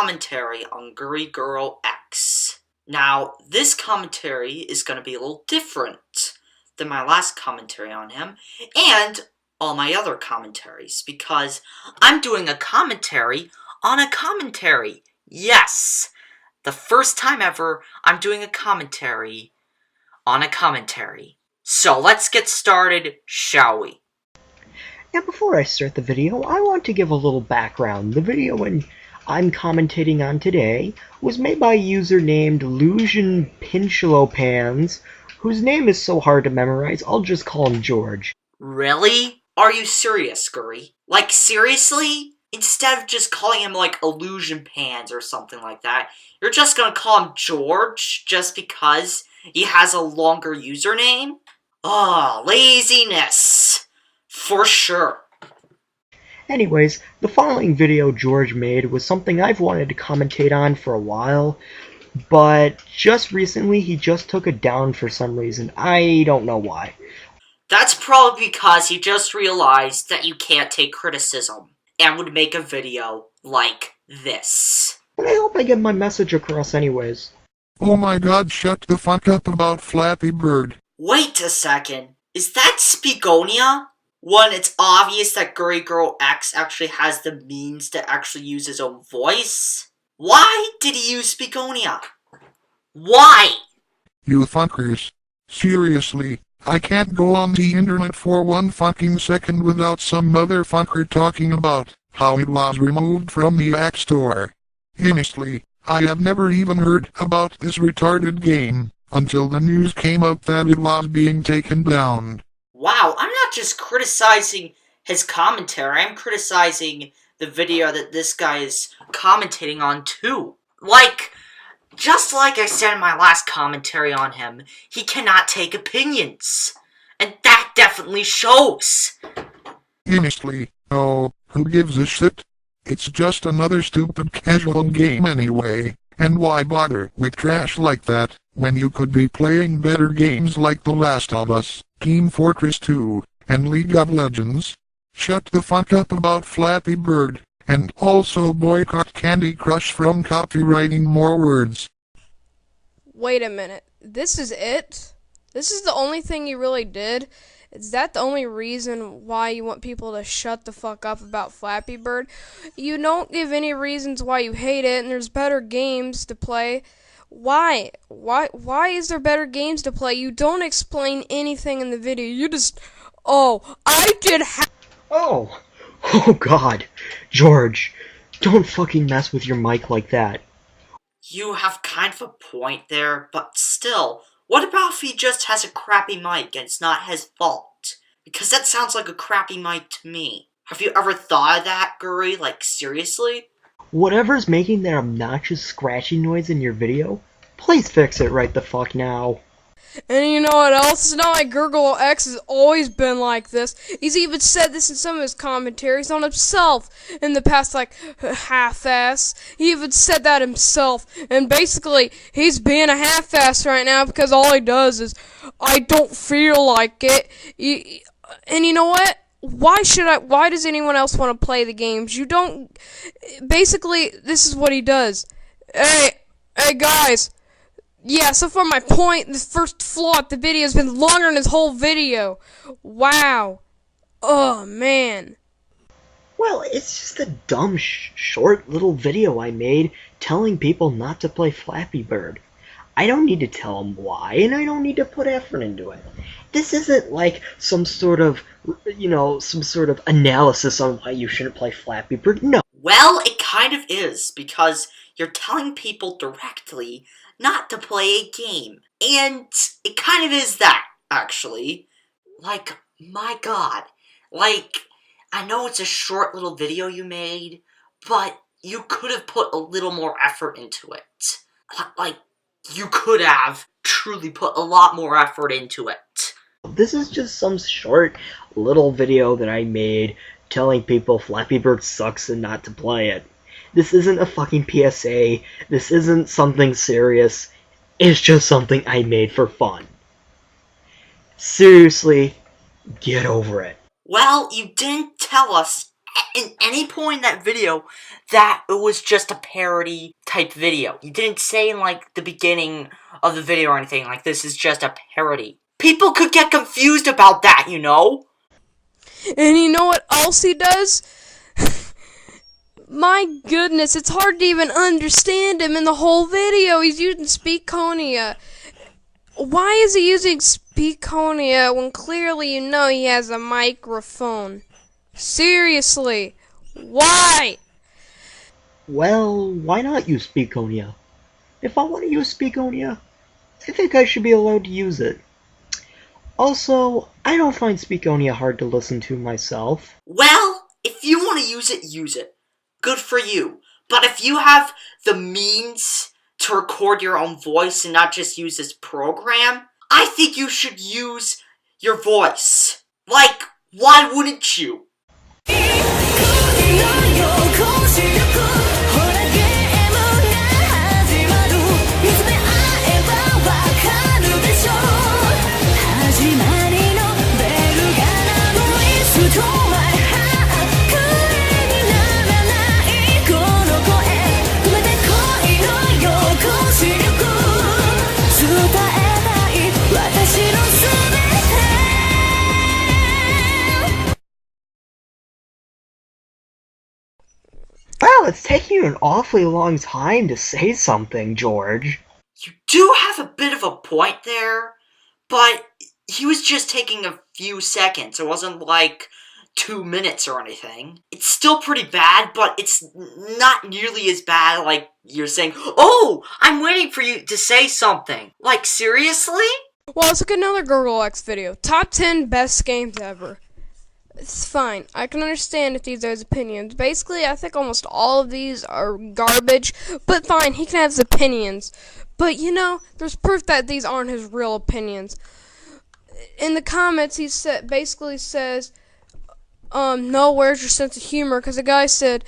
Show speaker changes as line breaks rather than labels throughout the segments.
commentary on gurigorlox. Now, this commentary is going to be a little different than my last commentary on him, and all my other commentaries, because I'm doing a commentary on a commentary. Yes! The first time ever I'm doing a commentary on a commentary. So let's get started, shall we?
Now before I start the video, I want to give a little background. The video I'm commentating on today was made by a user named Lucian Pinchilopans, whose name is so hard to memorize, I'll just call him George.
Really? Are you serious, Guri? Like, seriously? Instead of just calling him, like, Illusion Pans or something like that, you're just gonna call him George just because he has a longer username? Oh, laziness. For sure.
Anyways, the following video George made was something I've wanted to commentate on for a while, but just recently he just took it down for some reason. I don't know why.
That's probably because he just realized that you can't take criticism and would make a video like this.
But I hope I get my message across anyways.
Oh my god, shut the fuck up about Flappy Bird.
Wait a second. Is that Speagonia? When it's obvious that gurigorlox actually has the means to actually use his own voice? Why did he use Speagonia? Why?
You fuckers. Seriously, I can't go on the internet for one fucking second without some motherfucker talking about how it was removed from the App Store. Honestly, I have never even heard about this retarded game until the news came up that it was being taken down.
Wow, I'm not just criticizing his commentary, I'm criticizing the video that this guy is commentating on too. Like, just like I said in my last commentary on him, he cannot take opinions. And that definitely shows.
Honestly, oh, who gives a shit? It's just another stupid casual game anyway, and why bother with trash like that, when you could be playing better games like The Last of Us, Team Fortress 2, and League of Legends? Shut the fuck up about Flappy Bird, and also boycott Candy Crush from copywriting more words.
Wait a minute, this is it? This is the only thing you really did? Is that the only reason why you want people to shut the fuck up about Flappy Bird? You don't give any reasons why you hate it, and there's better games to play. Why? Why is there better games to play? You don't explain anything in the video. You just, oh
God. George, don't fucking mess with your mic like that.
You have kind of a point there, but still, what about if he just has a crappy mic and it's not his fault? Because that sounds like a crappy mic to me. Have you ever thought of that, Guri? Like, seriously?
Whatever's making that obnoxious scratching noise in your video, please fix it right the fuck now.
And you know what else? It's not like gurigorlox has always been like this. He's even said this in some of his commentaries on himself in the past, like, half-ass. He even said that himself. And basically, he's being a half-ass right now because all he does is, I don't feel like it. And you know what? Why does anyone else want to play the games? You don't, basically, this is what he does. Hey guys. Yeah, so far my point, the first flaw at the video has been longer than his whole video. Wow. Oh, man.
Well, it's just a dumb, short little video I made telling people not to play Flappy Bird. I don't need to tell them why, and I don't need to put effort into it. This isn't like some sort of analysis on why you shouldn't play Flappy Bird. No.
Well, it kind of is, because you're telling people directly not to play a game. And it kind of is that, actually. Like, my god. Like, I know it's a short little video you made, but you could have put a little more effort into it. Like, you could have truly put a lot more effort into it.
This is just some short little video that I made telling people Flappy Bird sucks and not to play it. This isn't a fucking PSA. This isn't something serious. It's just something I made for fun. Seriously, get over it.
Well, you didn't tell us in any point in that video that it was just a parody type video. You didn't say in like the beginning of the video or anything like this is just a parody. People could get confused about that, you know?
And you know what else he does? My goodness, it's hard to even understand him in the whole video. He's using Speakonia. Why is he using Speakonia when clearly you know he has a microphone? Seriously, why?
Well, why not use Speakonia? If I want to use Speakonia, I think I should be allowed to use it. Also, I don't find Speakonia hard to listen to myself.
Well, if you want to use it, use it. Good for you. But if you have the means to record your own voice and not just use this program, I think you should use your voice. Like, why wouldn't you?
Wow, it's taking you an awfully long time to say something, George.
You do have a bit of a point there, but he was just taking a few seconds. It wasn't like 2 minutes or anything. It's still pretty bad, but it's not nearly as bad like you're saying, oh, I'm waiting for you to say something. Like, seriously?
Well, let's look at another gurigorlox video. Top 10 best games ever. It's fine. I can understand if these are his opinions. Basically, I think almost all of these are garbage, but fine, he can have his opinions. But, you know, there's proof that these aren't his real opinions. In the comments, he basically says, no, where's your sense of humor? Because the guy said,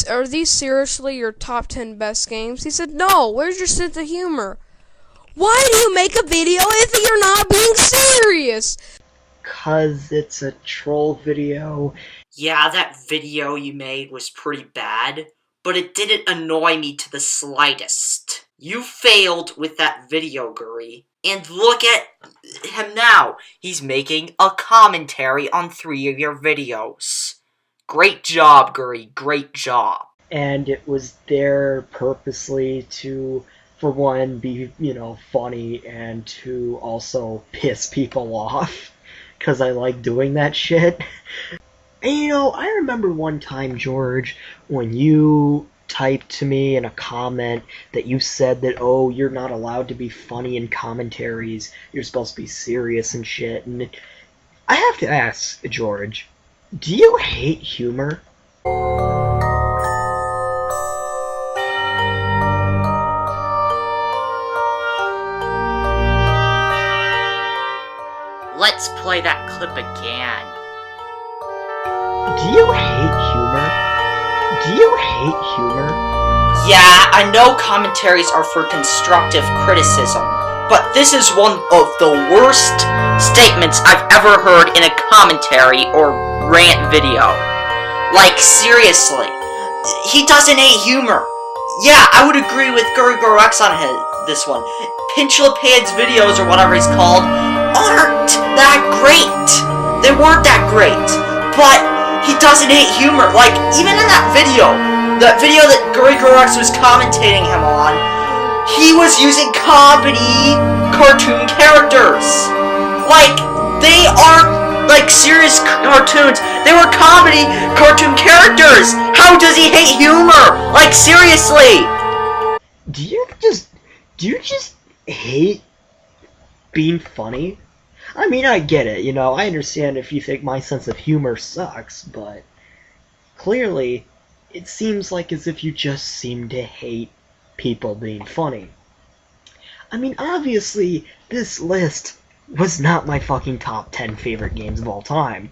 are these seriously your top 10 best games? He said, no, where's your sense of humor? Why do you make a video if you're not being serious?
'Cause it's a troll video.
Yeah, that video you made was pretty bad, but it didn't annoy me to the slightest. You failed with that video, Guri. And look at him now. He's making a commentary on 3 of your videos. Great job, Guri. Great job.
And it was there purposely to, for one, be, funny, and to also piss people off. 'Cause I like doing that shit. And I remember one time, George, when you typed to me in a comment that you said that, oh, you're not allowed to be funny in commentaries, you're supposed to be serious and shit. And I have to ask, George, do you hate humor?
Let's play that clip again.
Do you hate humor? Do you hate humor?
Yeah, I know commentaries are for constructive criticism, but this is one of the worst statements I've ever heard in a commentary or rant video. Like, seriously. He doesn't hate humor. Yeah, I would agree with gurigorlox on this one. Pinchalapan's videos, or whatever he's called, aren't that great. They weren't that great. But he doesn't hate humor. Like, even in that video that gurigorlox was commentating him on, he was using comedy cartoon characters. Like, they aren't, like, serious cartoons. They were comedy cartoon characters. How does he hate humor? Like, seriously.
Do you just hate being funny? I mean, I get it, I understand if you think my sense of humor sucks, but clearly, it seems like as if you just seem to hate people being funny. I mean, obviously, this list was not my fucking top 10 favorite games of all time.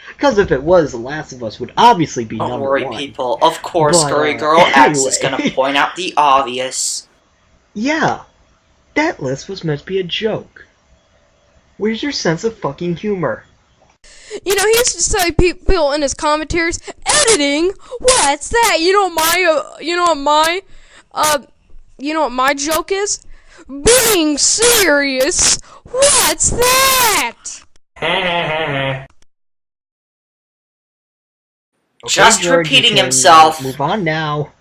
Because if it was, The Last of Us would obviously be number 1.
Don't worry, people. Of course, gurigorlox is gonna point out the obvious.
Yeah, that list was meant to be a joke. Where's your sense of fucking humor?
You know, he used to tell people in his commentaries, editing? What's that? You know what my joke is? Being serious? What's that?
Just
George, you
repeating
can
himself.
Move on now.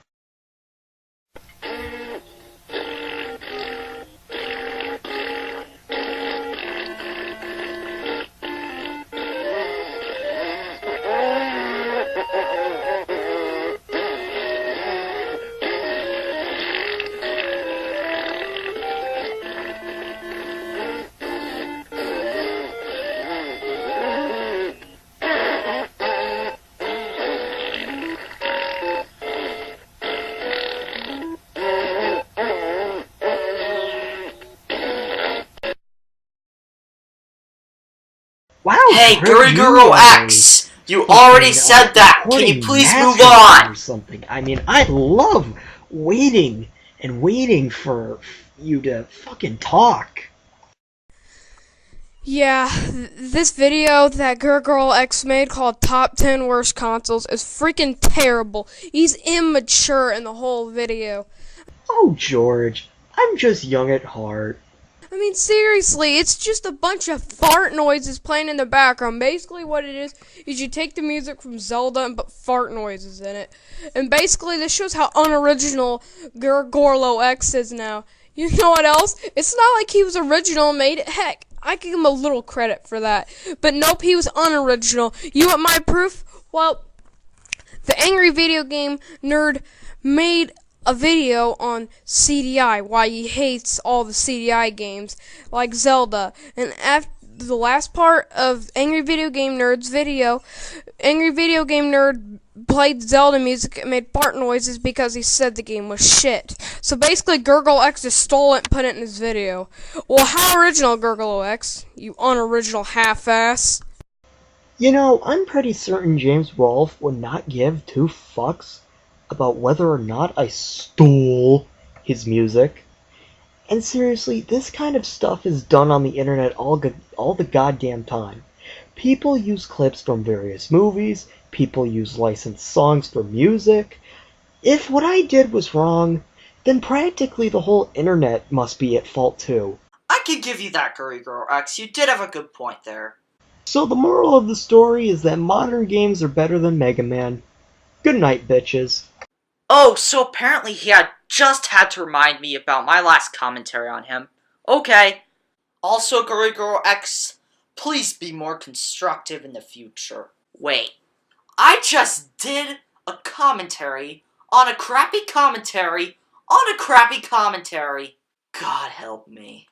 Wow,
Hey,
George,
gurigorlox! You already said that! Can you please move on?
Or something. I mean, I love waiting and waiting for you to fucking talk.
Yeah, this video that gurigorlox made called Top 10 Worst Consoles is freaking terrible. He's immature in the whole video.
Oh, George, I'm just young at heart.
I mean, seriously, it's just a bunch of fart noises playing in the background. Basically, what it is you take the music from Zelda and put fart noises in it. And basically, this shows how unoriginal gurigorlox is now. You know what else? It's not like he was original and made it. Heck, I give him a little credit for that. But nope, he was unoriginal. You want my proof? Well, the Angry Video Game Nerd made a video on CDI, why he hates all the CDI games, like Zelda. And after the last part of Angry Video Game Nerd's video, Angry Video Game Nerd played Zelda music and made fart noises because he said the game was shit. So basically, gurigorlox just stole it and put it in his video. Well, how original, gurigorlox? You unoriginal half-ass.
You know, I'm pretty certain James Rolfe would not give two fucks about whether or not I stole his music. And seriously, this kind of stuff is done on the internet all the goddamn time. People use clips from various movies, people use licensed songs for music. If what I did was wrong, then practically the whole internet must be at fault too.
I can give you that, gurigorlox. You did have a good point there.
So the moral of the story is that modern games are better than Mega Man. Good night, bitches.
Oh, so apparently he just had to remind me about my last commentary on him. Okay. Also, gurigorlox, please be more constructive in the future. Wait, I just did a commentary on a crappy commentary on a crappy commentary. God help me.